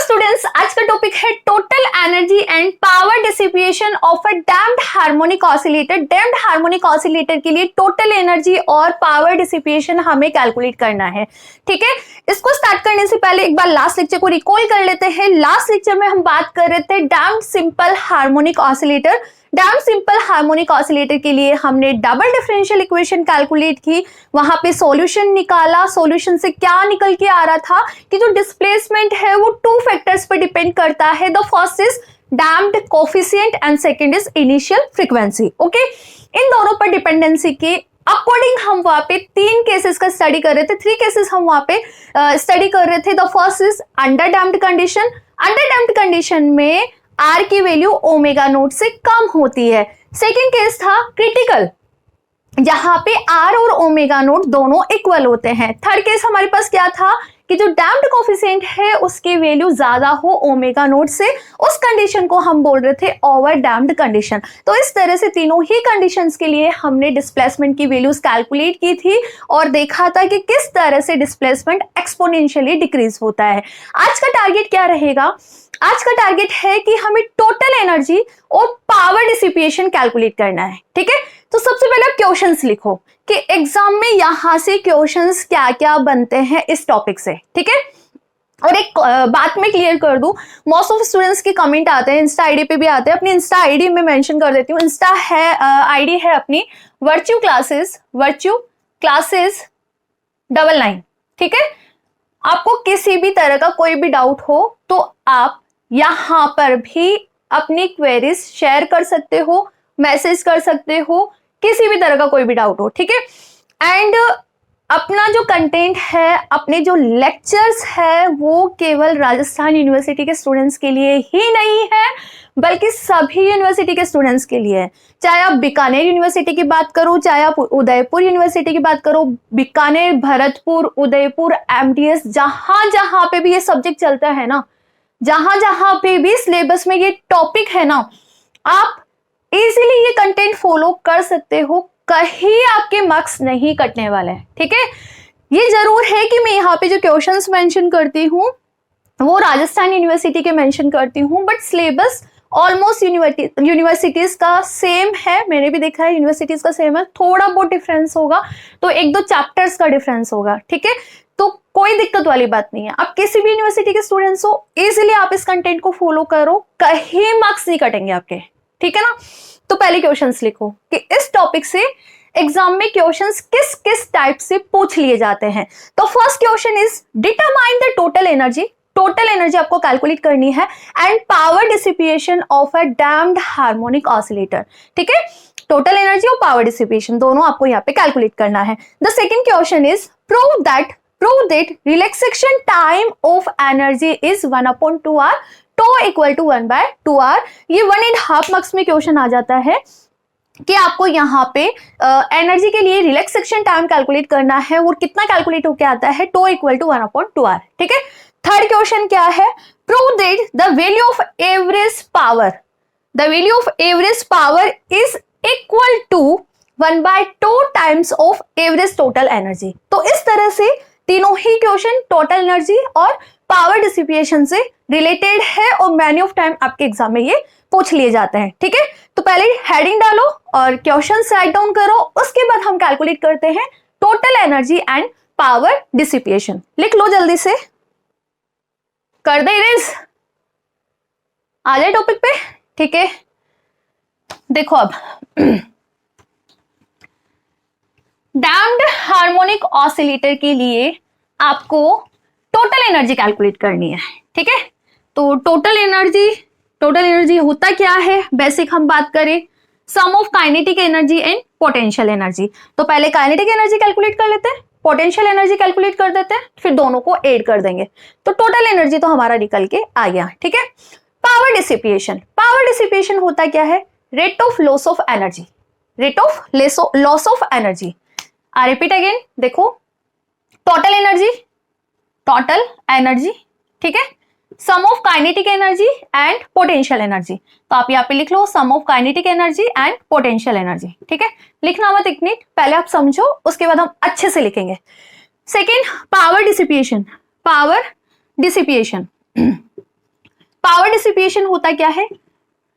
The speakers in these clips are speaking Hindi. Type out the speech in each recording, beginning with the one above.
स्टूडेंट्स, आज का टॉपिक है total energy and power dissipation of a damped harmonic oscillator. Damped harmonic oscillator के लिए टोटल एनर्जी और पावर डिसिपिएशन हमें कैलकुलेट करना है। ठीक है, इसको स्टार्ट करने से पहले एक बार लास्ट लेक्चर को रिकॉल कर लेते हैं। लास्ट लेक्चर में हम बात कर रहे थे damped simple harmonic oscillator. Damped simple harmonic oscillator के लिए हमने डबल डिफरेंशियल इक्वेशन कैलकुलेट की, वहां पे सॉल्यूशन निकाला। सॉल्यूशन से क्या निकल के आ रहा था कि जो डिस्प्लेसमेंट है वो टू फैक्टर्स पर डिपेंड करता है। The first is damped coefficient and second is initial frequency. Okay, इन दोनों पर डिपेंडेंसी के अकॉर्डिंग हम वहां पे तीन केसेस का स्टडी कर रहे थे, थ्री केसेस हम वहां पे स्टडी कर रहे थे। The first is under damped condition. Under damped condition में आर की वैल्यू ओमेगा नोट से कम होती है। सेकेंड केस था क्रिटिकल, जहां पे आर और ओमेगा नोट दोनों इक्वल होते हैं। थर्ड केस हमारे पास क्या था कि जो डैम्प्ड कोफिशिएंट है उसकी वैल्यू ज्यादा हो ओमेगा नोट से, उस कंडीशन को हम बोल रहे थे ओवर डैम्प्ड कंडीशन। तो इस तरह से तीनों ही कंडीशंस के लिए हमने डिस्प्लेसमेंट की वैल्यूज कैलकुलेट की थी और देखा था कि किस तरह से डिस्प्लेसमेंट एक्सपोनेंशियली डिक्रीज होता है। आज का टारगेट क्या रहेगा? आज का टारगेट है कि हमें टोटल एनर्जी और पावर डिसिपिएशन कैलकुलेट करना है। ठीक है, तो सबसे पहले आप क्वेश्चंस लिखो कि एग्जाम में यहां से क्वेश्चंस क्या क्या बनते हैं इस टॉपिक से। ठीक है, और एक बात मैं क्लियर कर दूं, मोस्ट ऑफ स्टूडेंट्स के कमेंट आते हैं, इंस्टा आईडी पे भी आते हैं। अपनी इंस्टा आईडी में मेंशन कर देती हूँ। इंस्टा है आईडी है अपनी वर्च्यू क्लासेस 99। ठीक है, आपको किसी भी तरह का कोई भी डाउट हो तो आप यहां पर भी अपनी क्वेरीज शेयर कर सकते हो, मैसेज कर सकते हो, किसी भी तरह का कोई भी डाउट हो। ठीक है, एंड अपना जो कंटेंट है, अपने जो लेक्चर्स है वो केवल राजस्थान यूनिवर्सिटी के स्टूडेंट्स के लिए ही नहीं है बल्कि सभी यूनिवर्सिटी के स्टूडेंट्स के लिए है। चाहे आप बीकानेर यूनिवर्सिटी की बात करो, चाहे आप उदयपुर यूनिवर्सिटी की बात करो, बीकानेर, भरतपुर, उदयपुर, एमटीएस, जहां जहां पे भी ये सब्जेक्ट चलता है ना, जहां जहां पे भी सिलेबस में ये टॉपिक है ना, आप इजीली ये कंटेंट फॉलो कर सकते हो। कहीं आपके मार्क्स नहीं कटने वाले हैं। ठीक है, ये जरूर है कि मैं यहाँ पे जो क्वेश्चंस मेंशन करती हूँ वो राजस्थान यूनिवर्सिटी के मेंशन करती हूँ, बट सिलेबस ऑलमोस्ट यूनिवर्सिटीज का सेम है। मैंने भी देखा है यूनिवर्सिटीज का सेम है, थोड़ा बहुत डिफरेंस होगा, तो एक दो चैप्टर्स का डिफरेंस होगा। ठीक है, तो कोई दिक्कत वाली बात नहीं है। आप किसी भी यूनिवर्सिटी के स्टूडेंट्स हो, इजीली आप इस कंटेंट को फॉलो करो, कहीं मार्क्स नहीं कटेंगे आपके। ठीक है ना, तो पहले क्वेश्चंस लिखो कि इस टॉपिक से एग्जाम में क्वेश्चंस किस किस टाइप से पूछ लिए जाते हैं। तो first question is determine the total energy. Total energy आपको कैलकुलेट करनी है and power dissipation of a damped harmonic oscillator. ठीक है, टोटल एनर्जी और पावर डिसिपिएशन दोनों आपको यहाँ पे कैलकुलेट करना है। The second question is prove that relaxation time of energy is 1/2r, tau equal to 1/2r। ये 1.5 मार्क्स में क्वेश्चन आ जाता है कि आपको यहाँ पे एनर्जी के लिए रिलैक्सेशन टाइम कैलकुलेट करना है और कितना कैलकुलेट होके आता है, टो इक्वल टू 1/2r। ठीक है, थर्ड क्वेश्चन क्या है? Prove that the value of average power is equal to 1/2 times of average total energy. तो इस तरह से तीनों ही क्वेश्चन टोटल एनर्जी और पावर डिसिपिएशन से रिलेटेड है और मैनी ऑफ टाइम आपके एग्जाम में ये पूछ लिए जाते हैं। ठीक है, तो पहले हेडिंग डालो और क्वेश्चन राइट डाउन करो, उसके बाद हम कैलकुलेट करते हैं total energy and power dissipation. लिख लो जल्दी से, कर दे इरेज, आ जाए टॉपिक पे। ठीक है, देखो अब डैम्प्ड हार्मोनिक ऑसिलेटर के लिए आपको टोटल एनर्जी कैलकुलेट करनी है। ठीक है, तो टोटल एनर्जी होता क्या है? बेसिक हम बात करें, sum of kinetic energy and potential energy. तो पहले काइनेटिक एनर्जी कैलकुलेट कर लेते हैं, पोटेंशियल एनर्जी कैलकुलेट कर देते हैं, फिर दोनों को ऐड कर देंगे तो टोटल एनर्जी तो हमारा निकल के आ गया। ठीक है, पावर डिसिपिएशन होता क्या है? Rate of loss of energy. Loss of energy. I repeat again, देखो टोटल एनर्जी, ठीक है, sum of kinetic energy and potential energy. तो आप यहाँ पे लिख लो sum of kinetic energy and potential energy. ठीक है, लिखना मत एक मिनट, पहले आप समझो, उसके बाद हम अच्छे से लिखेंगे। Second, power dissipation. Power dissipation होता क्या है?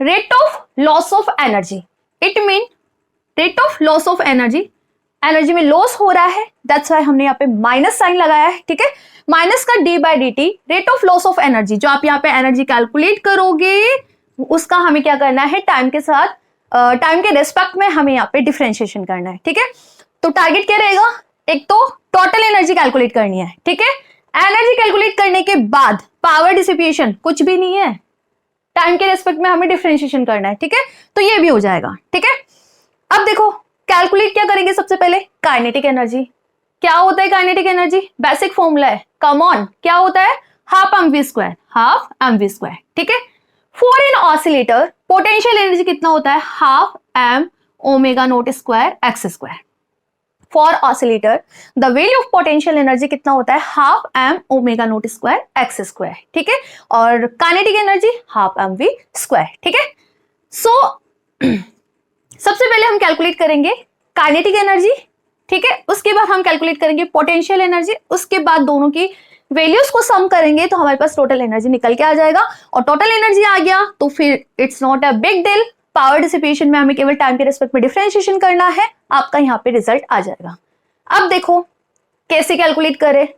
Rate of loss of energy. It mean rate of loss of energy, energy में लॉस हो रहा है, दैट्स वाई हमने यहाँ पे माइनस साइन लगाया है, ठीक है। माइनस का D by d T, rate of loss of energy, जो आप यहाँ पे एनर्जी कैलकुलेट करोगे उसका हमें क्या करना है, टाइम के साथ, टाइम के रेस्पेक्ट में हमें यहाँ पे डिफरेंशिएशन करना है, ठीक है। तो टारगेट क्या रहेगा? एक तो टोटल एनर्जी कैलकुलेट करनी है, ठीक है। एनर्जी कैलकुलेट करने के बाद पावर डिसिपेशन कुछ भी नहीं है, टाइम के रेस्पेक्ट में हमें डिफरेंशिएशन करना है, ठीक है। तो ये भी हो जाएगा, ठीक है। अब देखो कैलकुलेट क्या करेंगे, सबसे पहले काइनेटिक एनर्जी। क्या होता है काइनेटिक एनर्जी? बेसिक फॉर्मूला है, कम ऑन, क्या होता है? Half M we square, half M we square, ठीक है। For an oscillator potential energy कितना होता है? Half M omega naught square X square. For oscillator the value of potential energy कितना होता है? Half M omega naught square X square, ठीक है। और kinetic energy half M we square, ठीक है। सो सबसे पहले हम कैलकुलेट करेंगे काइनेटिक एनर्जी, ठीक है। उसके बाद हम कैलकुलेट करेंगे पोटेंशियल एनर्जी, उसके बाद दोनों की वैल्यूज को सम करेंगे तो हमारे पास टोटल एनर्जी निकल के आ जाएगा। और टोटल एनर्जी आ गया तो फिर it's not a big deal, power dissipation में हमें केवल टाइम के रिस्पेक्ट में डिफरेंशिएशन करना है, आपका यहाँ पे रिजल्ट आ जाएगा। अब देखो कैसे कैलकुलेट करें,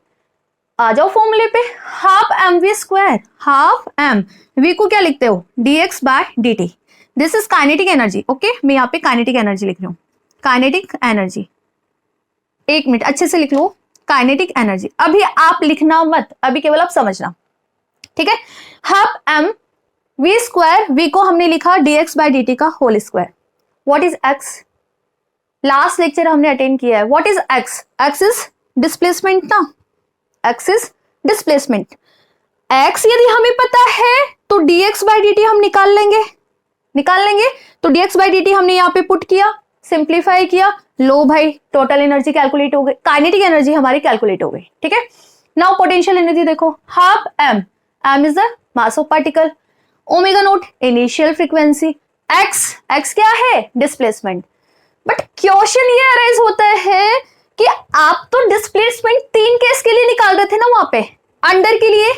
आ जाओ फॉर्मूले पे, half M we square, half M V को क्या लिखते हो? D x by D T, this is kinetic energy, okay. मैं यहाँ पे काइनेटिक एनर्जी लिख रही हूँ, काइनेटिक एनर्जी, एक मिनट अच्छे से लिख लो, काइनेटिक एनर्जी। अभी आप लिखना मत, अभी केवल आप समझना, ठीक है। Half M we square, v को हमने लिखा d x by D t का whole square. What is x? Last lecture हमने अटेंड किया है। What is x? X is displacement ना, एक्स इज डिस्प्लेसमेंट। एक्स यदि हमें पता है तो d x by D t हम निकाल लेंगे, तो dx बाई dt हमने यहाँ पे पुट किया, सिंप्लीफाई किया, लो भाई टोटल एनर्जी कैलकुलेट हो गई, काइनेटिक एनर्जी हमारी कैलकुलेट हो गई, ठीक है। नाउ पोटेंशियल एनर्जी देखो, half M, M is the mass of particle, omega naught initial frequency, X क्या है? डिस्प्लेसमेंट। बट क्वेश्चन ये अराइज होता है कि आप तो डिस्प्लेसमेंट 3 केस के लिए निकाल रहे थे ना वहां पे, अंडर के लिए,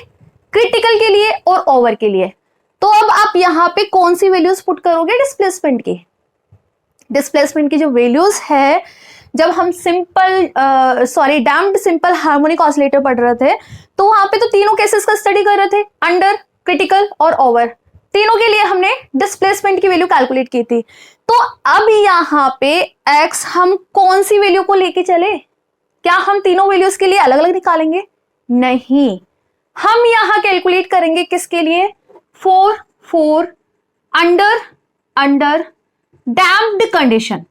क्रिटिकल के लिए और ओवर के लिए। तो अब आप यहाँ पे कौन सी वैल्यूज पुट करोगे डिस्प्लेसमेंट की? डिस्प्लेसमेंट की जो वैल्यूज है, जब हम डैम्प्ड सिंपल हार्मोनिक ऑसिलेटर पढ़ रहे थे तो वहां पे तो तीनों केसेस का स्टडी कर रहे थे, अंडर, क्रिटिकल और ओवर, तीनों के लिए हमने डिस्प्लेसमेंट की वैल्यू कैलकुलेट की थी। तो अब यहाँ पे एक्स हम कौन सी वैल्यू को लेके चले? क्या हम तीनों वैल्यूज के लिए अलग अलग निकालेंगे? नहीं, हम यहाँ कैलकुलेट करेंगे किसके लिए? for under damped condition.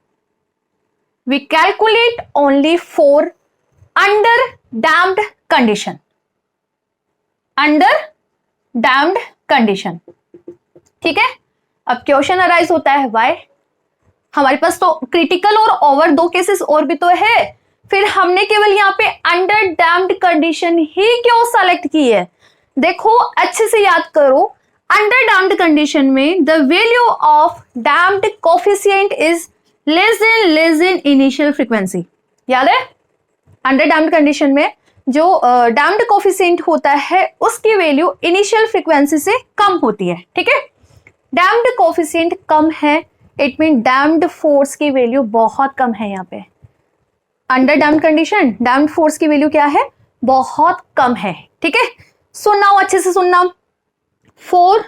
We calculate only for under damped condition. Under damped condition, ठीक है। अब क्वेश्चन अराइज होता है व्हाई, हमारे पास तो क्रिटिकल और ओवर 2 केसेस और भी तो है, फिर हमने केवल यहाँ पे अंडर डैम्प्ड कंडीशन ही क्यों सेलेक्ट की है? देखो अच्छे से याद करो, अंडर डैम्प्ड कंडीशन में the value of damped coefficient is less than initial frequency, याद है? अंडर डैम्प्ड कंडीशन में जो डैम्प्ड कोफिशिएंट होता है उसकी वैल्यू इनिशियल फ्रीक्वेंसी से कम होती है, ठीक है। डैम्प्ड कोफिशिएंट कम है, इट मीन डैम्प्ड फोर्स की वैल्यू बहुत कम है यहाँ पे। Under damped condition, damped force की वैल्यू क्या है? बहुत कम है, ठीक है। सुनना हो अच्छे से सुनना, for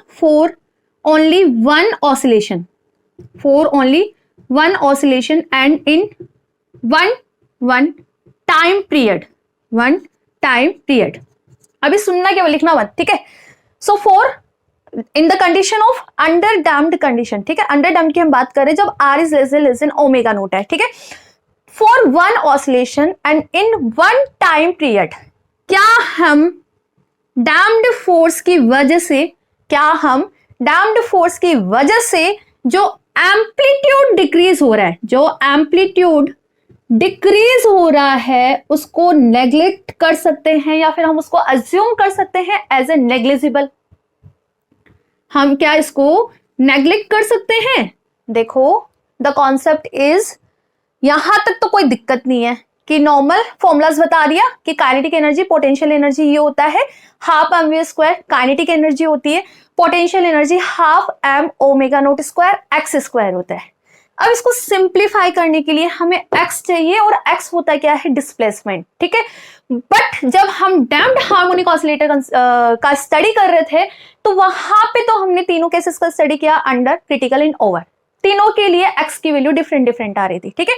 only one oscillation and in one time period, अभी सुनना केवल, लिखना मत, ठीक है। So for in the condition of under damped condition, ठीक है, अंडर डैम्प्ड की हम बात करें जब r is less than omega naught है, ठीक है। For one oscillation and in one time period, क्या हम डैम्प्ड फोर्स की वजह से जो एम्पलीट्यूड डिक्रीज हो रहा है उसको नेग्लेक्ट कर सकते हैं, या फिर हम उसको अज्यूम कर सकते हैं एज ए नेग्लिजिबल। हम क्या इसको नेग्लेक्ट कर सकते हैं? देखो द कॉन्सेप्ट इज, यहां तक तो कोई दिक्कत नहीं है, कि नॉर्मल फॉर्मूलाज बता दिया कि काइनेटिक एनर्जी, पोटेंशियल एनर्जी ये होता है half mv square, kinetic energy होती है, potential energy half m omega naught square X square होता है। अब इसको सिंप्लीफाई करने के लिए हमें x चाहिए, और x होता क्या है, डिस्प्लेसमेंट, ठीक है। बट जब हम डैम्प्ड हार्मोनिक ऑसिलेटर का स्टडी कर रहे थे तो वहां पे तो हमने तीनों केसेस का स्टडी किया अंडर, क्रिटिकल एंड ओवर। तीनों के लिए x की वैल्यू डिफरेंट डिफरेंट आ रही थी, ठीक है।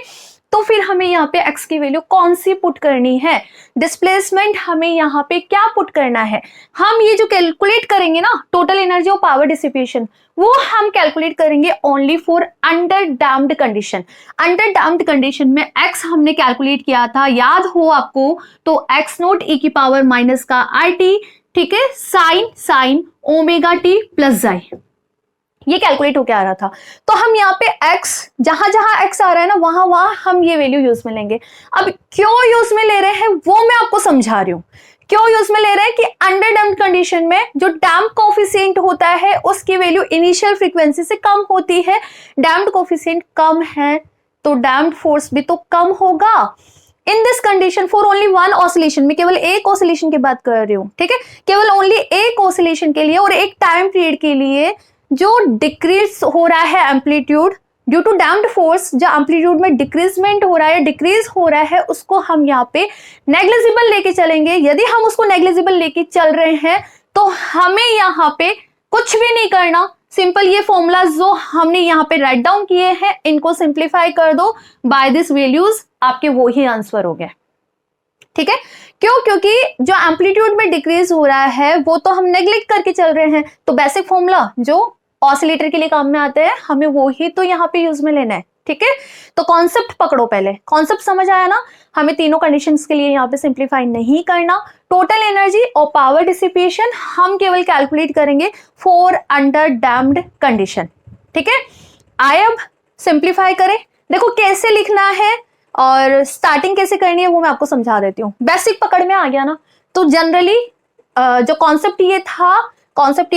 तो फिर हमें यहाँ पे x की वैल्यू कौन सी पुट करनी है, डिस्प्लेसमेंट हमें यहाँ पे क्या पुट करना है, हम ये जो कैलकुलेट करेंगे ना टोटल एनर्जी और पावर डिसिपेशन, वो हम कैलकुलेट करेंगे only for under damped condition. Under damped condition में x हमने कैलकुलेट किया था, याद हो आपको, तो x नोट e की पावर माइनस का RT, ठीक है, साइन ओमेगा t प्लस जाई, ये कैलकुलेट होके आ रहा था। तो हम यहाँ पे x, जहां जहां x आ रहा है ना वहां वहां हम ये वैल्यू यूज में लेंगे। अब क्यों यूज में ले रहे हैं वो मैं आपको समझा रही हूँ। क्यों यूज में ले रहे हैं कि अंडर डैम्प्ड कंडीशन में जो डैम्प कोफिशिएंट होता है उसकी वैल्यू इनिशियल फ्रीक्वेंसी से कम होती है। डैम्प्ड कोफिशिएंट कम है तो डैम्प्ड फोर्स भी तो कम होगा। In this condition for only one oscillation, में केवल एक ऑसिलेशन की बात कर रही हूँ, ठीक है, केवल ओनली एक ऑसिलेशन के लिए और एक टाइम पीरियड के लिए जो डिक्रीज हो रहा है amplitude due to damped force, जो एम्पलीट्यूड में डिक्रीजमेंट हो रहा है, डिक्रीज हो रहा है, उसको हम यहाँ पे नेग्लिजिबल लेके चलेंगे। यदि हम उसको नेग्लिजिबल लेके चल रहे हैं तो हमें यहाँ पे कुछ भी नहीं करना, सिंपल ये फॉर्मूला जो हमने यहाँ पे राइट डाउन किए हैं इनको सिंप्लीफाई कर दो बाय दिस वैल्यूज, आपके वो ही आंसर हो गए, ठीक है। क्यों? क्योंकि जो एम्पलीट्यूड में डिक्रीज हो रहा है वो तो हम नेग्लेक्ट करके चल रहे हैं, तो बेसिक फॉर्मूला जो ऑसिलेटर के लिए काम में आते हैं हमें वो ही तो यहाँ पे यूज में लेना है, ठीक है। तो कॉन्सेप्ट पकड़ो, पहले कॉन्सेप्ट समझ आया ना। हमें तीनों कंडीशंस के लिए यहाँ पे सिंप्लीफाई नहीं करना, टोटल एनर्जी और पावर डिसिपेशन हम केवल कैलकुलेट करेंगे फॉर अंडर डैम्प्ड कंडीशन, ठीक है। आइए अब सिंप्लीफाई करें। देखो कैसे लिखना है और स्टार्टिंग कैसे करनी है वो मैं आपको समझा देती हूँ। बेसिक पकड़ में आ गया ना। तो जनरली जो कॉन्सेप्ट ये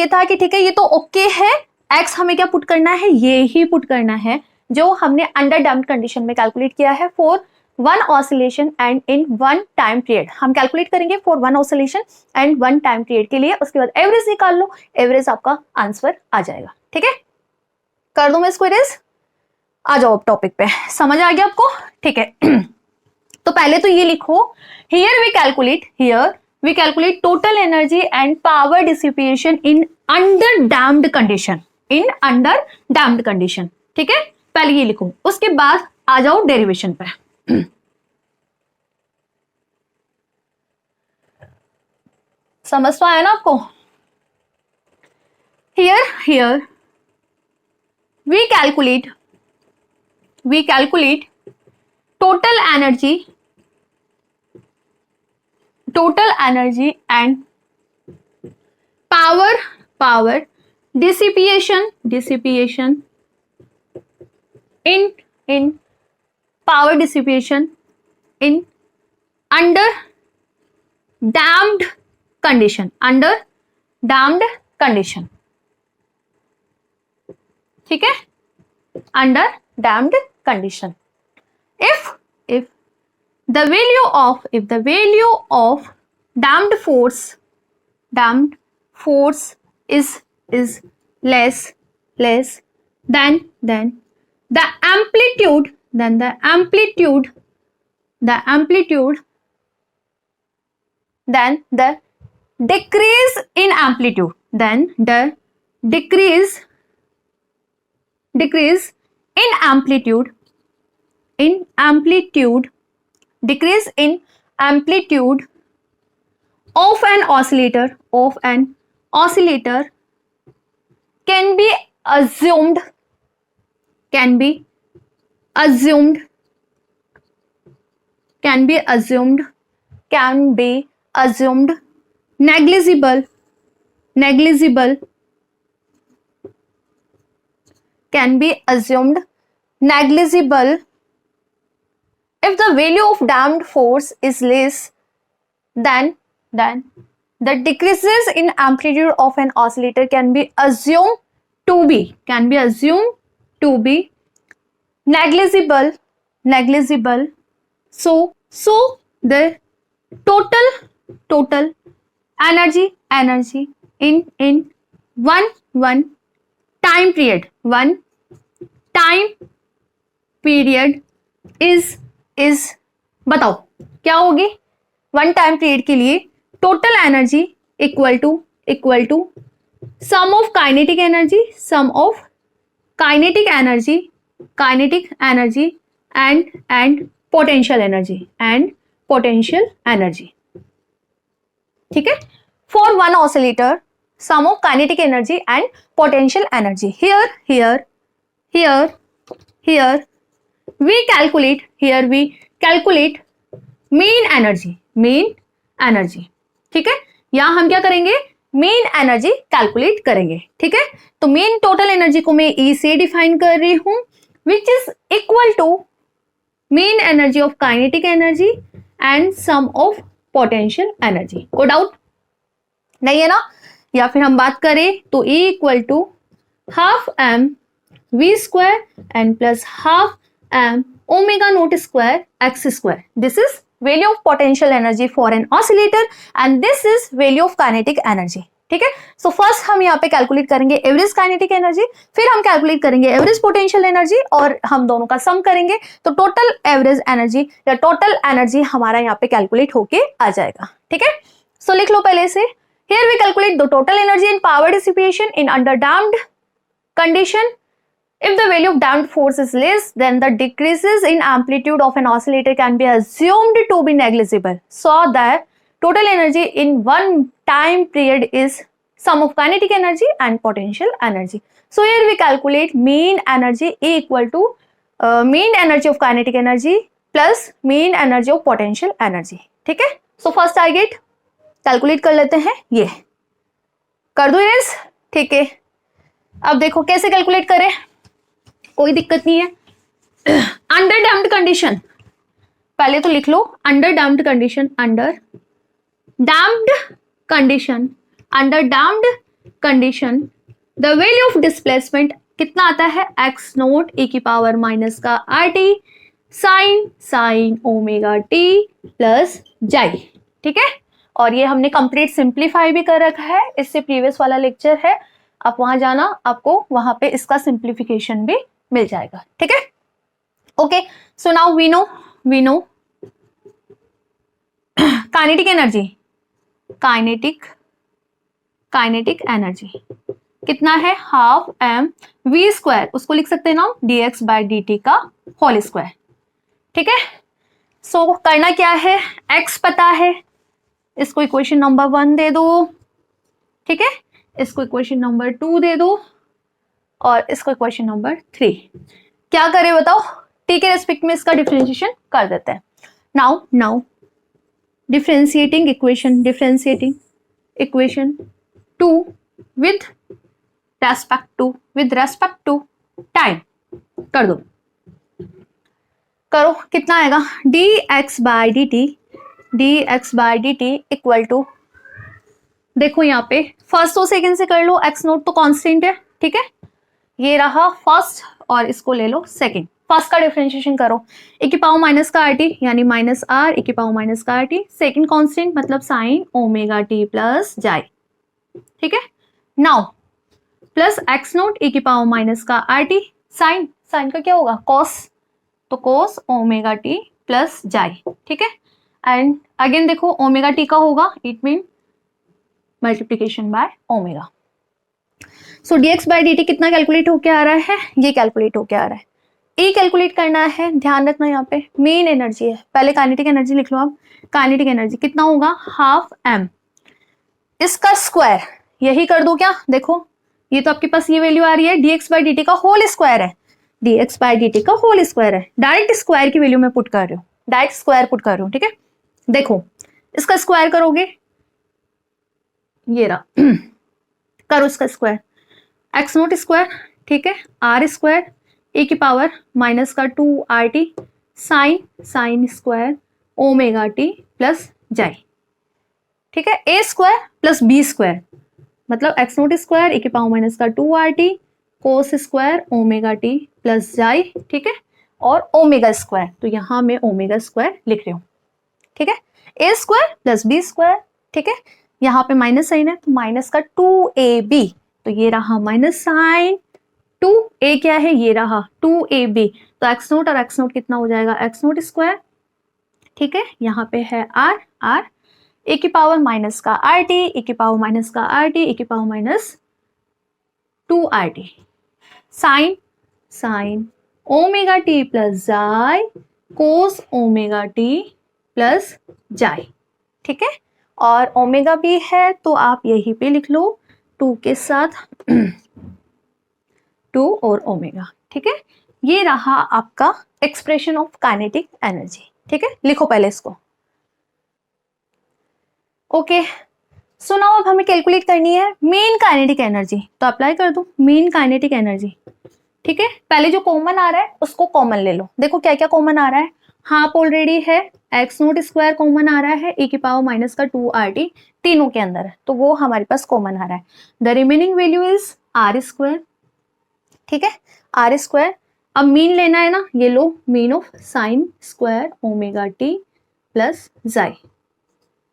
था कि ठीक है ये तो ओके है, एक्स हमें क्या पुट करना है, ये ही पुट करना है जो हमने अंडर डैम्प्ड कंडीशन में कैलकुलेट किया है for one oscillation and in one time period. हम कैलकुलेट करेंगे for one oscillation and one time period के लिए, उसके बाद एवरेज निकाल लो, एवरेज आपका आंसर आ जाएगा, ठीक है। कर दूं मैं इसको इरेज, आ जाओ अब टॉपिक पे, समझ आ गया आपको, ठीक है। तो पहले तो ये लिखो, here we calculate total energy and power dissipation in under damped condition, ठीक है। पहले ये लिखो, उसके बाद आ जाओ डेरिवेशन पे। समझ तो आया ना आपको। Here we calculate total energy and power dissipation in power dissipation in under damped condition, ठीक है, under damped condition. if the value of damped force is less than the amplitude then the decrease in amplitude decrease in amplitude of an oscillator can be assumed negligible if the value of damped force is less than the decreases in amplitude of an oscillator can be assumed to be negligible. So So the total energy in one time period is बताओ क्या होगी? वन टाइम पीरियड के लिए total energy equal to sum of kinetic energy and potential energy ठीक है. For one oscillator sum of kinetic energy and potential energy. Here we calculate mean energy. ठीक है. यहां हम क्या करेंगे? मेन एनर्जी कैलकुलेट करेंगे. ठीक है. तो मेन टोटल एनर्जी को मैं E से डिफाइन कर रही हूं, which is equal to mean energy of kinetic energy and sum of potential energy. कोई डाउट नहीं है ना? या फिर हम बात करें तो E equal to half M we square and plus half M omega naught square X square. This is value of potential energy for an oscillator and this is value of kinetic energy. ठीक है. सो फर्स्ट हम यहाँ पे कैलकुलेट करेंगे एवरेज काइनेटिक एनर्जी, फिर हम कैलकुलेट करेंगे एवरेज पोटेंशियल एनर्जी और हम दोनों का सम करेंगे तो टोटल एवरेज एनर्जी या टोटल एनर्जी हमारा यहाँ पे कैलकुलेट होके आ जाएगा. ठीक है. सो लिख लो पहले से. Here we calculate the total energy and power dissipation in under damped condition. If the value of damped force is less, then the decreases in amplitude of an oscillator can be assumed to be negligible. So that total energy in one time period is sum of kinetic energy and potential energy. So here we calculate mean energy equal to mean energy of kinetic energy plus mean energy of potential energy. ठीक है. So first target calculate कर लेते हैं. ये कर दो yes. ठीक है. अब देखो कैसे कैलकुलेट करें. कोई दिक्कत नहीं है. अंडर डैम्प्ड कंडीशन पहले तो लिख लो. Under damped condition the value of displacement कितना आता है? एक्स नोट e की पावर माइनस का RT sine omega T plus जाई. ठीक है. और ये हमने कंप्लीट सिंप्लीफाई भी कर रखा है. इससे प्रीवियस वाला लेक्चर है, आप वहां जाना, आपको वहां पे इसका सिंप्लीफिकेशन भी मिल जाएगा. ठीक है. Okay. So now we know kinetic energy कितना है? Half M we square. उसको लिख सकते हैं ना dx बाय dt का होल स्क्वायर. ठीक है. सो करना क्या है? x पता है, इसको इक्वेशन नंबर 1 दे दो. ठीक है. इसको इक्वेशन नंबर 2 दे दो और इसको इक्वेशन नंबर 3. क्या करें बताओ? t के रेस्पेक्ट में इसका डिफरेंशिएशन कर देते हैं. Now differentiating equation 2 with respect to time कर दो. करो. कितना आएगा? dx by dt equal to, देखो यहाँ पे फर्स्ट और सेकंड से कर लो. एक्स नोट तो कांस्टेंट है. ठीक है. ये रहा फर्स्ट और इसको ले लो सेकंड. फर्स्ट का डिफरेंशिएशन करो. e की पावर माइनस का RT यानी माइनस R e की पावर माइनस का RT. सेकंड कांस्टेंट मतलब साइन ओमेगा टी प्लस जाई. ठीक है. Now plus x naught e की पावर माइनस का RT साइन का क्या होगा? कॉस. तो कॉस ओमेगा टी प्लस जाई. ठीक है. एंड अगेन देखो ओमेगा टी का होगा, it mean multiplication by omega. So dx by dt कितना कैलकुलेट होके आ रहा है? ये कैलकुलेट होके आ रहा है. E कैलकुलेट करना है. ध्यान रखना यहाँ पे मेन एनर्जी है. पहले काइनेटिक एनर्जी लिख लो. आप काइनेटिक एनर्जी कितना होगा? Half M. इसका स्क्वायर यही कर दो क्या? देखो ये तो आपके पास ये वैल्यू आ रही है, dx बाय dt का होल स्क्वायर है. dx बाय dt का होल स्क्वायर है. डायरेक्ट स्क्वायर की वैल्यू मैं पुट कर रही हूँ. ठीक है. देखो इसका स्क्वायर करोगे, ये रहा. करो इसका स्क्वायर. X naught square. ठीक है. आर स्क्वायर e की पावर माइनस का 2RT sign square omega T plus जाई. ठीक है. ए स्क्वायर प्लस बी स्क्वायर मतलब एक्स नोट स्क्वायर e की पावर माइनस का 2RT cos square omega T plus जाई. ठीक है. और ओमेगा स्क्वायर, तो यहां मैं ओमेगा स्क्वायर लिख रही हूँ. ठीक है, ए स्क्वायर प्लस बी स्क्वायर, ठीक है, यहाँ पे माइनस साइन है तो माइनस का 2ab, तो ये रहा माइनस साइन, 2a क्या है, ये रहा 2ab, तो एक्स नोट और एक्स नोट कितना हो जाएगा, एक्स नोट स्क्वायर, ठीक है, यहाँ पे है r, r ए की पावर माइनस का आर टी, ए की पावर माइनस का आर टी, ए की power minus 2RT, sine sine omega T plus जाई कोस ओमेगा टी प्लस जाई, ठीक है, और ओमेगा भी है तो आप यहीं पे लिख लो 2 के साथ 2 और ओमेगा, ठीक है, ये रहा आपका एक्सप्रेशन ऑफ काइनेटिक एनर्जी, ठीक है, लिखो पहले इसको। ओके, सो नाउ अब हमें कैलकुलेट करनी है मेन काइनेटिक एनर्जी, तो अप्लाई कर दो मेन काइनेटिक एनर्जी, ठीक है, पहले जो कॉमन आ रहा है उसको कॉमन ले लो, देखो क्या क्या कॉमन आ रहा है, हाफ ऑलरेडी है, एक्स नोट स्क्वायर कॉमन आ रहा है, ए की पावर माइनस का 2RT तीनों के अंदर है, तो वो हमारे पास कॉमन आ रहा है, the remaining value is R square, ठीक है, आर स्क्वायर, अब मीन लेना है ना, ये लो mean of sine square omega T plus जाई,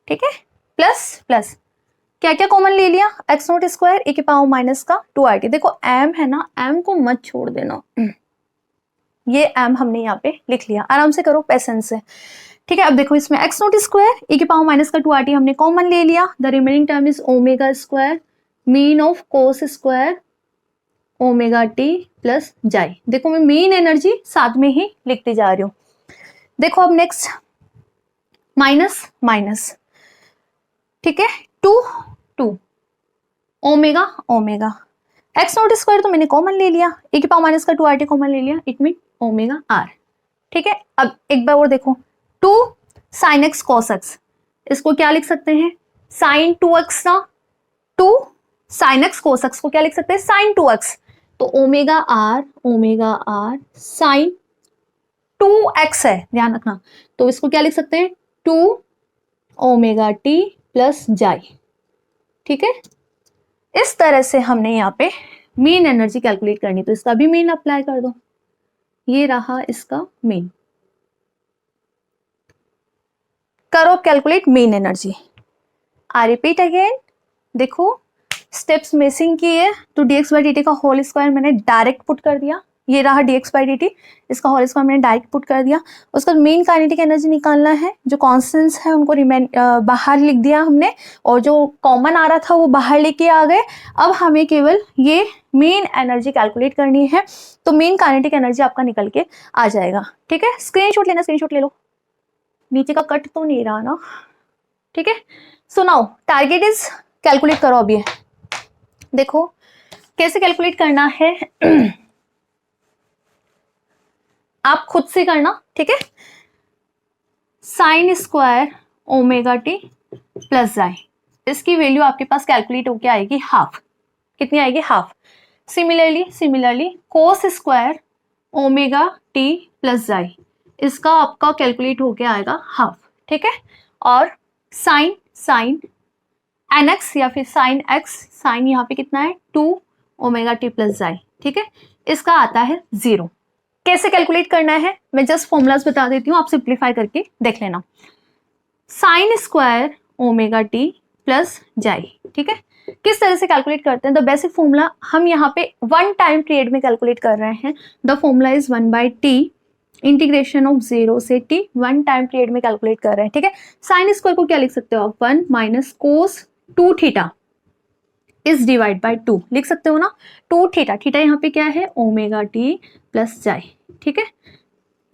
ठीक है, प्लस प्लस क्या क्या कॉमन ले लिया, एक्स नोट स्क्वायर ए की पावर माइनस का 2RT, देखो एम है ना, एम को मत छोड़ देना, ये एम हमने यहाँ पे लिख लिया, आराम से करो पेशेंस से, ठीक है, अब देखो इसमें एक्स नोट स्क्वायर ए की पावर माइनस का 2RT हमने कॉमन ले लिया, the remaining term is omega square mean of cos square omega T plus जाई, देखो मैं मेन एनर्जी साथ में ही लिखती जा रही हूँ, देखो अब नेक्स्ट माइनस माइनस, ठीक है, 2 omega omega, x naught square तो मैंने कॉमन ले लिया, ए की पावर माइनस का 2RT कॉमन ले लिया, इट मीन ओमेगा आर, ठीक है, अब एक बार और देखो 2 साइन एक्स कॉस एक्स, इसको क्या लिख सकते हैं, साइन 2x ना, 2 साइन एक्स कोस एक्स को क्या लिख सकते हैं, साइन 2x, तो ओमेगा आर साइन 2x है, ध्यान रखना, तो इसको क्या लिख सकते हैं 2 ओमेगा टी प्लस जाई, ठीक है, इस तरह से हमने यहाँ पे मीन एनर्जी कैलकुलेट करनी, तो इसका भी मीन अप्लाई कर दो, ये रहा इसका मीन, करो calculate mean energy, I repeat again, देखो स्टेप्स मिसिंग की है, तो dx बाई dt का होल स्क्वायर मैंने डायरेक्ट पुट कर दिया, ये रहा dx बाई dt, इसका होल स्क्वायर मैंने डायरेक्ट पुट कर दिया, उसका मेन काइनेटिक एनर्जी निकालना है, जो कॉन्स्टेंट्स है उनको बाहर लिख दिया हमने, और जो कॉमन आ रहा था वो बाहर लेके आ गए, अब हमें केवल ये मेन एनर्जी कैलकुलेट करनी है, तो मेन काइनेटिक एनर्जी आपका निकल के आ जाएगा, ठीक है, स्क्रीनशॉट लेना, स्क्रीनशॉट ले लो, नीचे का कट तो नहीं रहा ना, ठीक है, so now target is calculate करो, अब ये देखो कैसे कैलकुलेट करना है आप खुद से करना, ठीक है, sign square omega T plus जाई, इसकी वैल्यू आपके पास कैलकुलेट होके आएगी हाफ, कितनी आएगी half, similarly cos square omega T plus जाई, इसका आपका कैलकुलेट होके आएगा हाफ, ठीक है, और साइन nx या फिर साइन एक्स, साइन यहाँ पे कितना है 2 ओमेगा टी प्लस जाई, ठीक है, इसका आता है 0, कैसे कैलकुलेट करना है मैं जस्ट फॉर्मूलाज बता देती हूँ, आप सिंप्लीफाई करके देख लेना, sign square omega T plus जाई, ठीक है, किस तरह से कैलकुलेट करते हैं, द बेसिक फॉर्मूला हम यहाँ पे 1 टाइम पीरियड में कैलकुलेट कर रहे हैं, the formula is 1/t integration of 0 से t, 1 टाइम पीरियड में कैलकुलेट कर रहे हैं, ठीक है, साइन स्क्वायर को क्या लिख सकते हो आप 1 minus cos 2 theta is divide bye 2 लिख सकते हो ना, 2 थीटा, थीटा यहाँ पे क्या है ओमेगा टी प्लस जाई, ठीक है,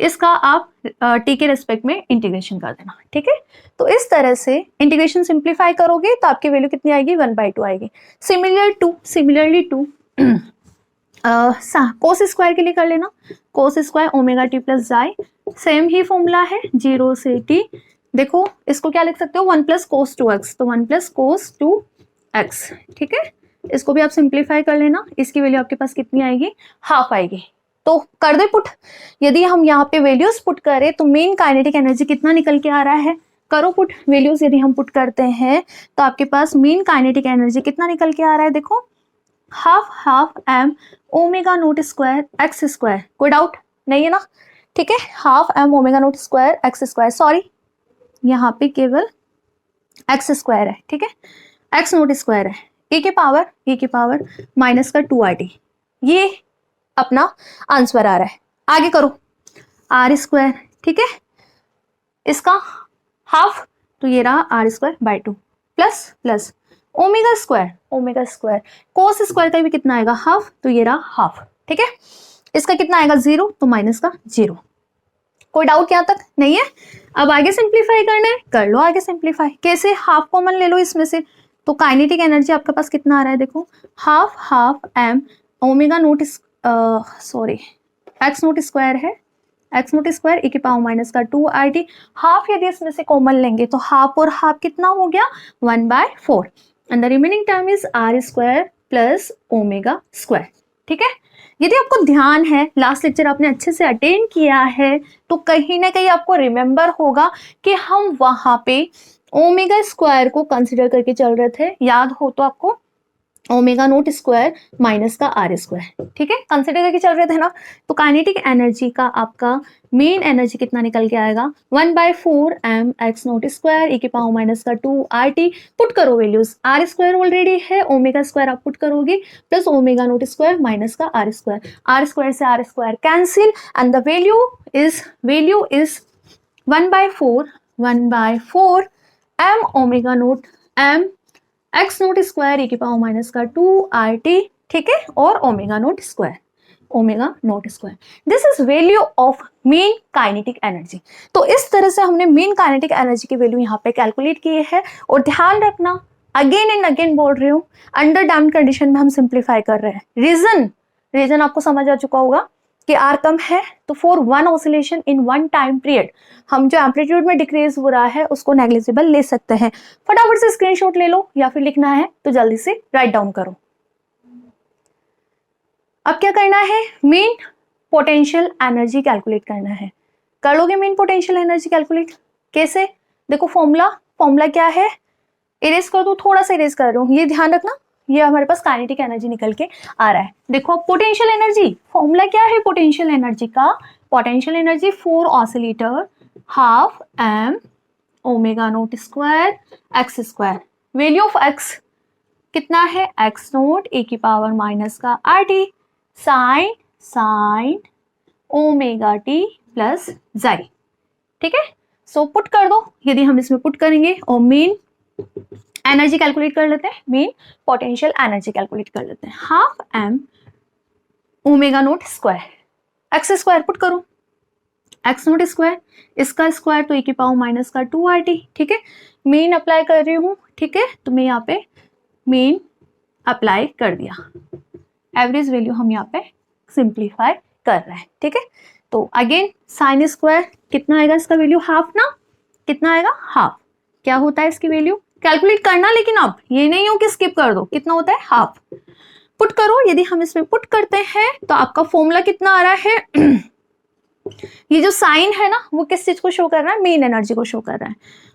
इसका आप टी के रेस्पेक्ट में इंटीग्रेशन कर देना, ठीक है, तो इस तरह से इंटीग्रेशन सिंप्लीफाई करोगे तो आपकी वैल्यू कितनी आएगी 1/2 आएगी, सिमिलरली टू कोस स्क्वायर के लिए कर लेना, cos square omega T plus जाई, सेम ही फॉर्मूला है 0 से t, देखो इसको क्या लिख सकते हो 1 प्लस कोस 2x, तो 1 प्लस कोस 2x, ठीक है, इसको भी आप सिंप्लीफाई कर लेना, इसकी वैल्यू आपके पास कितनी आएगी हाफ आएगी, तो कर दे पुट, यदि हम यहाँ पे वैल्यूज पुट करें तो मेन काइनेटिक एनर्जी कितना निकल के आ रहा है, करो पुट, वैल्यूज यदि हम पुट करते हैं तो आपके पास मेन काइनेटिक एनर्जी कितना निकल के आ रहा है, देखो half M omega naught square X square, कोई डाउट नहीं है ना, ठीक है, half M omega naught square X square, sorry यहाँ पे केवल एक्स स्क्वायर है, ठीक है, एक्स नोट स्क्वायर है, e की पावर माइनस का 2RT, ये अपना आंसर आ रहा है। आगे करो, आर स्क्वायर, ठीक है, इसका हाफ, तो ये रहा R square by 2 plus plus omega square cos square का भी कितना आएगा हाफ, तो ये रहा हाफ, ठीक है, इसका कितना आएगा 0, तो माइनस का 0। कोई डाउट यहाँ तक नहीं है? अब आगे सिंप्लीफाई करना है, कर लो आगे सिंप्लीफाई। कैसे? हाफ कॉमन ले लो इसमें से, तो काइनेटिक एनर्जी आपके पास कितना आ रहा है, देखो half M omega naught sorry X naught square है, एक्स नोट स्क्वायर e की पावर माइनस का 2RT, हाफ यदि इसमें से कॉमन लेंगे तो हाफ और हाफ कितना हो गया 1/4 and the remaining term is R square plus omega square, ठीक है। यदि आपको ध्यान है, लास्ट लेक्चर आपने अच्छे से अटेंड किया है, तो कहीं ना कहीं आपको रिमेंबर होगा कि हम वहां पे ओमेगा स्क्वायर को कंसिडर करके चल रहे थे, याद हो तो आपको, ओमेगा नोट स्क्वायर माइनस का आर स्क्वायर, ठीक है, कंसिडर करके चल रहे थे ना। तो काइनेटिक एनर्जी का आपका मेन एनर्जी कितना निकल के आएगा 1/4 M X naught square e की पावर माइनस का 2RT। पुट करो वैल्यूज, आर स्क्वायर ऑलरेडी है, ओमेगा स्क्वायर आप पुट करोगे plus omega naught square minus का आर स्क्वायर से R square cancel and the value is 1/4 M omega naught M X naught square e की पावर माइनस का 2RT, ठीक है, और omega naught square this is value of mean kinetic energy. तो इस तरह से हमने मेन काइनेटिक एनर्जी की वैल्यू यहाँ पे कैलकुलेट की है। और ध्यान रखना, अगेन एंड अगेन बोल रही हूँ, अंडर डैम्प्ड कंडीशन में हम सिंप्लीफाई कर रहे हैं। रीजन आपको समझ आ चुका होगा कि आर कम है, तो for one oscillation in one time period हम जो एम्पलीट्यूड में डिक्रीज हो रहा है उसको नेग्लिजिबल ले सकते हैं। फटाफट से स्क्रीनशॉट ले लो, या फिर लिखना है तो जल्दी से राइट डाउन करो। अब क्या करना है, मेन पोटेंशियल एनर्जी कैलकुलेट करना है। कर लोगे मेन पोटेंशियल एनर्जी कैलकुलेट? कैसे? देखो फॉर्मूला क्या है, इरेज कर दो, थोड़ा सा इरेज कर रहा हूँ, ये ध्यान रखना, ये हमारे पास काइनेटिक एनर्जी निकल के आ रहा है। देखो पोटेंशियल एनर्जी, फॉर्मूला क्या है पोटेंशियल एनर्जी का, potential energy for oscillator half M omega naught square X square, value of X कितना है एक्स नोट e की पावर माइनस का RT sine omega T plus जाई, ठीक है। सो पुट कर दो, यदि हम इसमें पुट करेंगे और मेन एनर्जी कैलकुलेट कर लेते हैं, मेन पोटेंशियल एनर्जी कैलकुलेट कर लेते हैं, half M omega naught square X square, put करो एक्स नोट स्क्वायर, इसका स्क्वायर तो e की पावर माइनस का 2RT, ठीक है। मेन अप्लाई कर रही हूँ, ठीक है, तो मैं यहाँ पे मेन अप्लाई कर दिया, एवरेज वैल्यू हम यहाँ पे सिंप्लीफाई कर रहे हैं, ठीक है। तो अगेन साइन स्क्वायर कितना आएगा, इसका वैल्यू हाफ ना, कितना आएगा हाफ, क्या होता है इसकी वैल्यू कैलकुलेट करना, लेकिन अब ये नहीं हो कि स्किप कर दो, कितना होता है हाफ, पुट करो। यदि हम इसमें पुट करते हैं तो आपका फॉर्मूला कितना आ रहा है ये जो साइन है ना, वो किस चीज को शो कर रहा है, मेन एनर्जी को शो कर रहा है,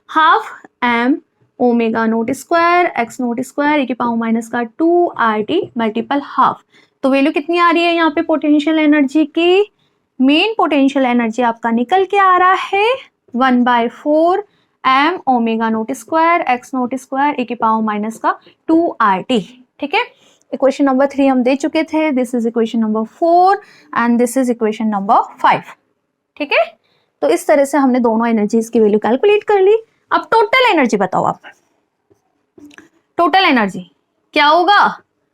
half M omega naught square x naught square e की पावर माइनस का 2RT मल्टीपल हाफ। तो वैल्यू कितनी आ रही है यहाँ पे पोटेंशियल एनर्जी की, मेन पोटेंशियल एनर्जी आपका निकल के आ रहा है 1/4 M omega naught square x naught square e की पावर माइनस का 2RT, ठीक है। इक्वेशन नंबर 3 हम दे चुके थे, this is equation number 4 and this is equation number 5, ठीक है। तो इस तरह से हमने दोनों एनर्जीज की वैल्यू कैलकुलेट कर ली। अब टोटल एनर्जी बताओ आप, टोटल एनर्जी क्या होगा,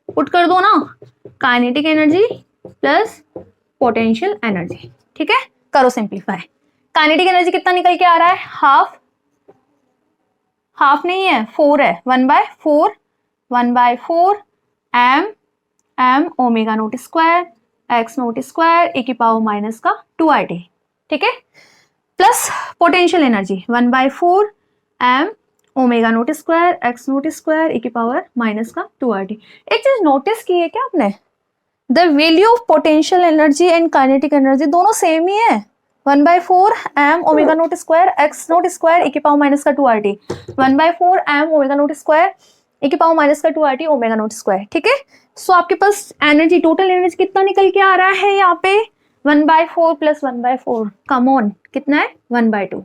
पुट कर दो ना, kinetic energy plus potential energy, ठीक है। करो सिंप्लीफाई, काइनेटिक एनर्जी कितना निकल के आ रहा है, हाफ नहीं है 4 है, 1/4 M omega naught square x naught square e की पावर माइनस का 2RT, ठीक है, plus potential energy 1/4 M omega naught square x naught square e की पावर माइनस का 2RT। एक चीज नोटिस की है क्या आपने, the value of potential energy and kinetic energy दोनों सेम ही है, 1/4 M omega naught square x naught square e की पावर माइनस का 2RT, 1/4 M omega naught square e की पावर माइनस का 2RT ओमेगा नोट स्क्वायर, ठीक है। सो आपके पास एनर्जी, टोटल एनर्जी कितना निकल के आ रहा है यहाँ पे 1/4 प्लस 1/4, कम ऑन कितना है 1/2,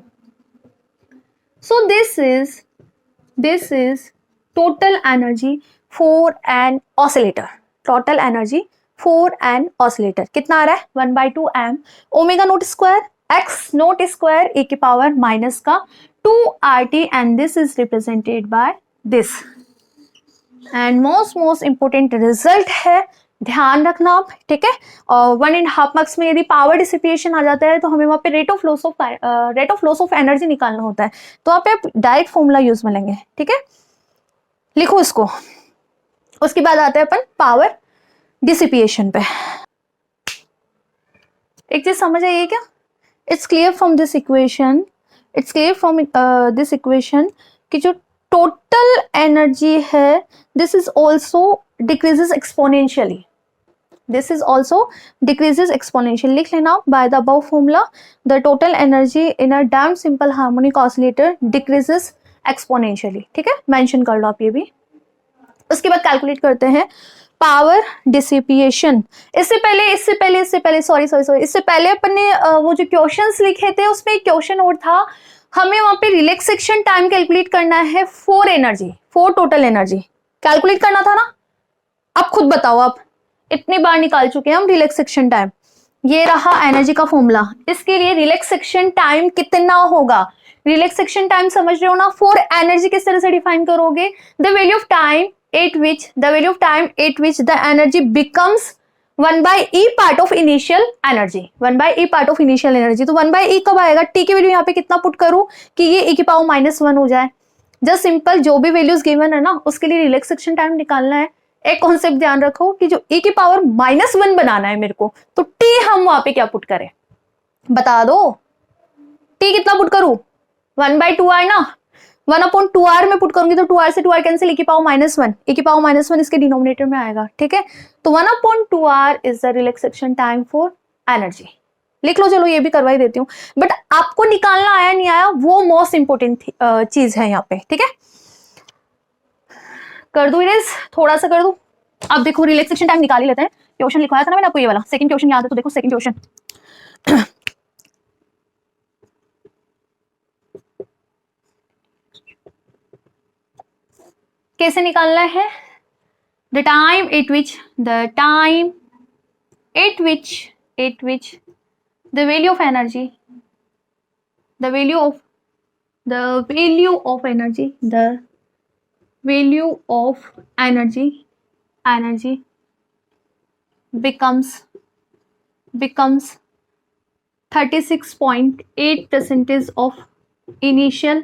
So this is total energy for an oscillator. Total energy for an oscillator कितना आ रहा है 1/2 m omega naught square x note square e की पावर माइनस का 2 RT and this is represented by this. And most important result है, ध्यान रखना आप, ठीक है। और 1.5 मार्क्स में यदि पावर डिसिपिएशन आ जाता है तो हमें वहाँ पे rate of loss of energy निकालना होता है, तो वहाँ पे आप डायरेक्ट फॉर्मूला यूज में लेंगे, ठीक है। लिखो इसको। उसके बाद आते हैं अपन पावर डिसिपिएशन पे। एक चीज समझ आइए क्या, it's clear from this equation, it's clear from this equation कि जो टोटल एनर्जी है this is also decreases exponentially. This is also decreases exponentially. लिख लेना by the above formula the total energy in a damped simple harmonic oscillator decreases exponentially. ठीक है, मेंशन कर लो आप ये भी। उसके बाद कैलकुलेट करते हैं पावर डिसिपिएशन। इससे पहले अपन ने वो जो क्वेश्चंस लिखे थे उसमें एक क्वेश्चन और था, हमें वहां पे रिलैक्सेशन टाइम कैलकुलेट करना है for energy, for total energy calculate करना था ना। अब खुद बताओ, आप इतनी बार निकाल चुके हैं हम रिलैक्सेशन टाइम। ये रहा एनर्जी का फॉर्मूला, इसके लिए रिलैक्सेशन टाइम कितना होगा, रिलैक्सेशन टाइम समझ रहे हो ना। फॉर एनर्जी किस तरह से डिफाइन करोगे, the value of time eight which the energy becomes 1/e part of initial energy, 1/e part of initial energy. तो 1/e कब आएगा, टी की वैल्यू यहाँ पे कितना पुट करूं कि ये e की पावर -1 हो जाए। जस्ट सिंपल जो भी वैल्यूज गिवन है ना उसके लिए रिलैक्सेशन टाइम निकालना है। एक कॉन्सेप्ट ध्यान रखो कि जो e की पावर -1 बनाना है मेरे को, तो t हम वहां पे क्या पुट करें, बता दो। t कितना पुट करूं, 1/2r ना, 1/2r में पुट करूंगी तो 2r से 2r कैंसिल, e की पावर -1, e की पावर -1 इसके डिनोमिनेटर में आएगा, ठीक है। तो 1/2r is the relaxation time for energy. लिख लो, चलो ये भी करवा ही देती हूँ, बट आपको निकालना आया नहीं आया वो मोस्ट इंपोर्टेंट चीज है यहाँ पे, ठीक है। कर दू इरेज, थोड़ा सा कर दू। अब देखो रिलैक्सेशन टाइम निकाल ही लेते हैं। क्वेश्चन लिखवाया था ना मैंने आपको ये वाला, सेकंड क्वेश्चन याद है तो देखो सेकंड क्वेश्चन। कैसे निकालना है, the time eight which the value of energy, the value of energy becomes 36.8% of initial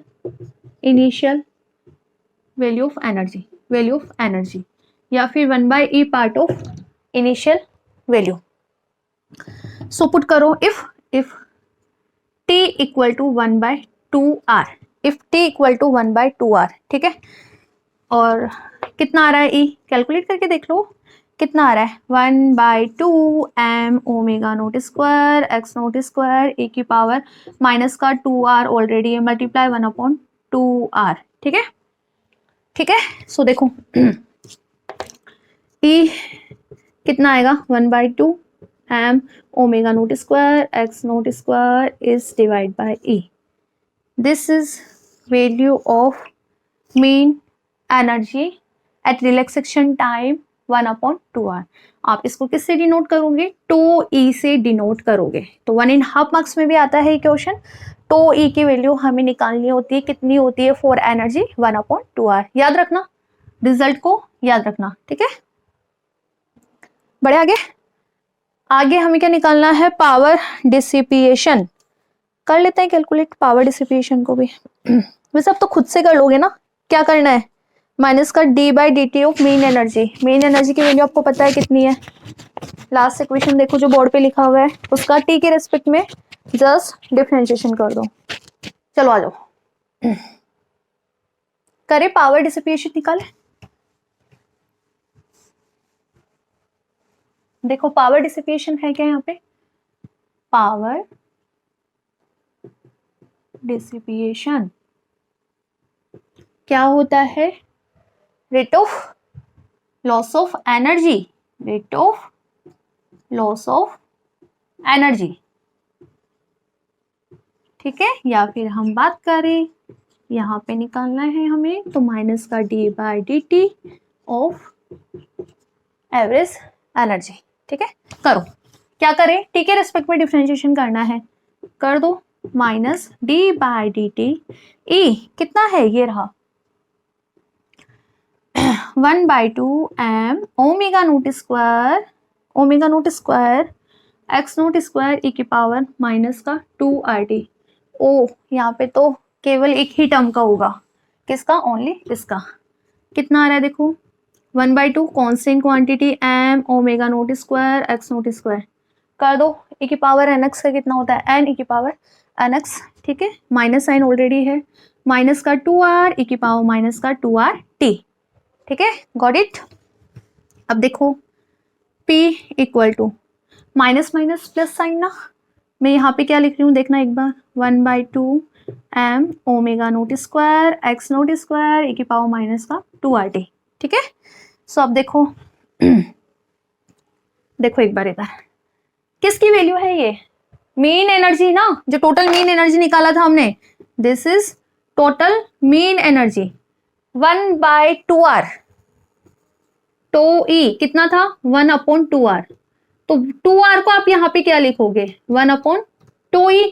value of energy या फिर 1/e part of initial value. So put करो if t equal to 1/2r, if t equal to 1/2r, ठीक है। और कितना आ रहा है e, कैलकुलेट करके देख लो कितना आ रहा है, 1/2 m omega naught square x note square e की पावर माइनस का 2r ऑलरेडी है, मल्टीप्लाई 1/2r, ठीक है, ठीक है। सो देखो e कितना आएगा, 1/2 m omega naught square x naught square is divided by e. This is value of mean energy at relaxation time 1/2r. आप इसको किससे डिनोट करोगे, 2e से डिनोट करोगे। तो 1.5 मार्क्स में भी आता है ये क्वेश्चन। 2e की वैल्यू हमें निकालनी होती है, कितनी होती है फॉर एनर्जी 1/2r। याद रखना, रिजल्ट को याद रखना, ठीक है। बढ़े आगे हमें क्या निकालना है, पावर डिसिपिएशन। कर लेते हैं कैलकुलेट पावर डिसिपिएशन को भी। वैसे अब तो खुद से कर लोगे ना, क्या करना है, माइनस का d/dt of main energy. Main energy की वैल्यू आपको पता है कितनी है, लास्ट इक्वेशन देखो जो बोर्ड पे लिखा हुआ है उसका t के रेस्पेक्ट में जस्ट डिफरेंशिएशन कर दो। चलो आ जाओ, करे पावर डिसिपिएशन निकाले। देखो पावर डिसिपिएशन है क्या यहाँ पे, पावर डिसिपिएशन क्या होता है, rate of loss of energy, rate of loss of energy, ठीक है। या फिर हम बात करें यहाँ पे निकालना है हमें, तो माइनस का D by d T of average energy. ठीक है, करो, क्या करें, टी के रेस्पेक्ट में डिफरेंशिएशन करना है, कर दो, minus d by d t E कितना है, ये रहा 1/2 m omega naught square x naught square E की पावर माइनस का 2RT। ओ यहाँ पे तो केवल एक ही टर्म का होगा, किसका, ओनली इसका। कितना आ रहा है देखो, 1/2 constant quantity m omega naught square x naught square, कर दो, e की पावर nx का कितना होता है, n e की पावर nx। ठीक है, माइनस साइन ऑलरेडी है, माइनस का 2r e की पावर माइनस का 2RT। ठीक है, गॉट इट। अब देखो P equal to minus minus plus sine ना, मैं यहाँ पे क्या लिख रही हूँ देखना एक बार, 1/2 m omega naught square x naught square e की पावर माइनस का 2RT। ठीक है, सो अब देखो देखो एक बार इधर किसकी वैल्यू है, ये मीन एनर्जी ना, जो टोटल मीन एनर्जी निकाला था हमने, this is total mean energy 1/2r, तो ई कितना था 1/2r, तो 2r को आप यहाँ पे क्या लिखोगे, 1/2e।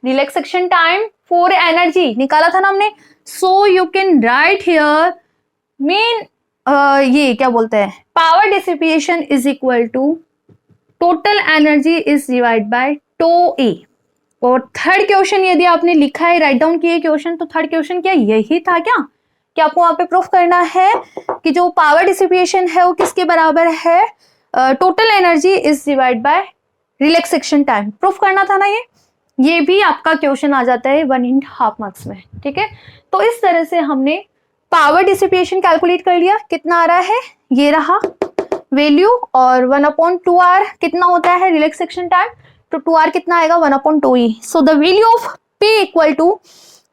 Relaxation time for energy निकाला था ना हमने, so you can write here mean ये क्या बोलते हैं, power dissipation is equal to total energy is divide by tau E. और थर्ड क्वेश्चन यदि आपने लिखा है, राइट डाउन किए क्वेश्चन, तो थर्ड क्वेश्चन क्या यही था क्या, कि आपको वहां पे प्रूफ करना है कि जो पावर डिसिपिएशन है वो किसके बराबर है, total energy is divide by relaxation time, proof करना था ना ये भी आपका क्वेश्चन आ जाता है 1.5 मार्क्स में। ठीक है, तो इस तरह से हमने पावर डिसिपिएशन कैलकुलेट कर लिया, कितना आ रहा है, ये रहा वैल्यू, और 1/2r कितना होता है रिलैक्सेशन टाइम, तो 2r कितना आएगा 1/2e। So the value of P equal to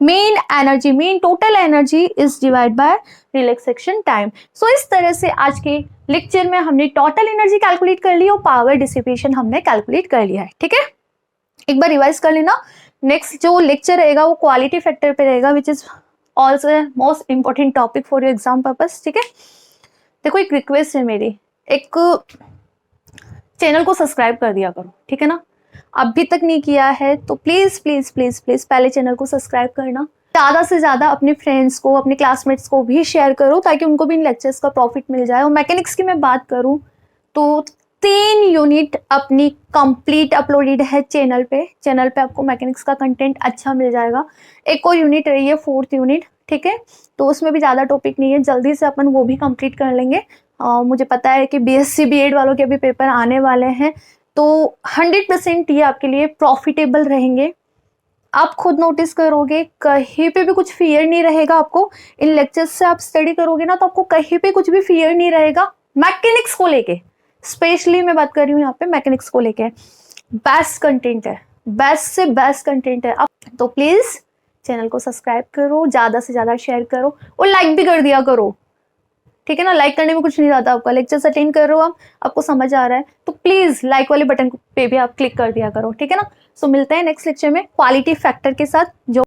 mean energy, mean total energy is divide by relaxation time. So इस तरह से आज के लेक्चर में हमने टोटल एनर्जी कैलकुलेट कर ली और पावर डिसिपेशन हमने कैलकुलेट कर लिया है। ठीक है, एक बार रिवाइज कर लेना, नेक्स्ट जो लेक्चर रहेगा वो क्वालिटी फैक्टर पे रहेगा, which is also most important topic for your exam purpose. ठीक है, देखो एक रिक्वेस्ट है मेरी, एक चैनल को सब्सक्राइब कर दिया करो, ठीक है ना, अभी तक नहीं किया है तो प्लीज प्लीज प्लीज प्लीज पहले चैनल को सब्सक्राइब करना, ज़्यादा से ज़्यादा अपने फ्रेंड्स को, अपने क्लासमेट्स को भी शेयर करो ताकि उनको भी इन लेक्चर्स का प्रॉफिट मिल जाए। और मैकेनिक्स की मैं बात करूँ तो 3 यूनिट अपनी कंप्लीट अपलोडेड है चैनल पे आपको मैकेनिक्स का कंटेंट अच्छा मिल जाएगा। एक और यूनिट रही है 4th यूनिट, ठीक है, तो उसमें भी ज़्यादा टॉपिक नहीं है, जल्दी से अपन वो भी कंप्लीट कर लेंगे। मुझे पता है कि BSc B.Ed वालों के भी पेपर आने वाले हैं, तो 100% ये आपके लिए प्रॉफिटेबल रहेंगे। आप खुद नोटिस करोगे कहीं पे भी कुछ फियर नहीं रहेगा आपको, इन लेक्चर्स से आप स्टडी करोगे ना तो आपको कहीं पे कुछ भी फियर नहीं रहेगा। मैकेनिक्स को लेके स्पेशली मैं बात कर रही हूँ यहाँ पे, मैकेनिक्स को लेके बेस्ट कंटेंट है, बेस्ट से बेस्ट कंटेंट है। अब तो प्लीज चैनल को सब्सक्राइब करो, ज़्यादा से ज़्यादा शेयर करो और लाइक भी कर दिया करो, ठीक है ना। लाइक करने में कुछ नहीं जाता, आपका लेक्चर अटेंड कर रहे हो आप, आपको समझ आ रहा है तो प्लीज लाइक वाले बटन पे भी आप क्लिक कर दिया करो, ठीक है ना। सो मिलते हैं नेक्स्ट लेक्चर में क्वालिटी फैक्टर के साथ, जो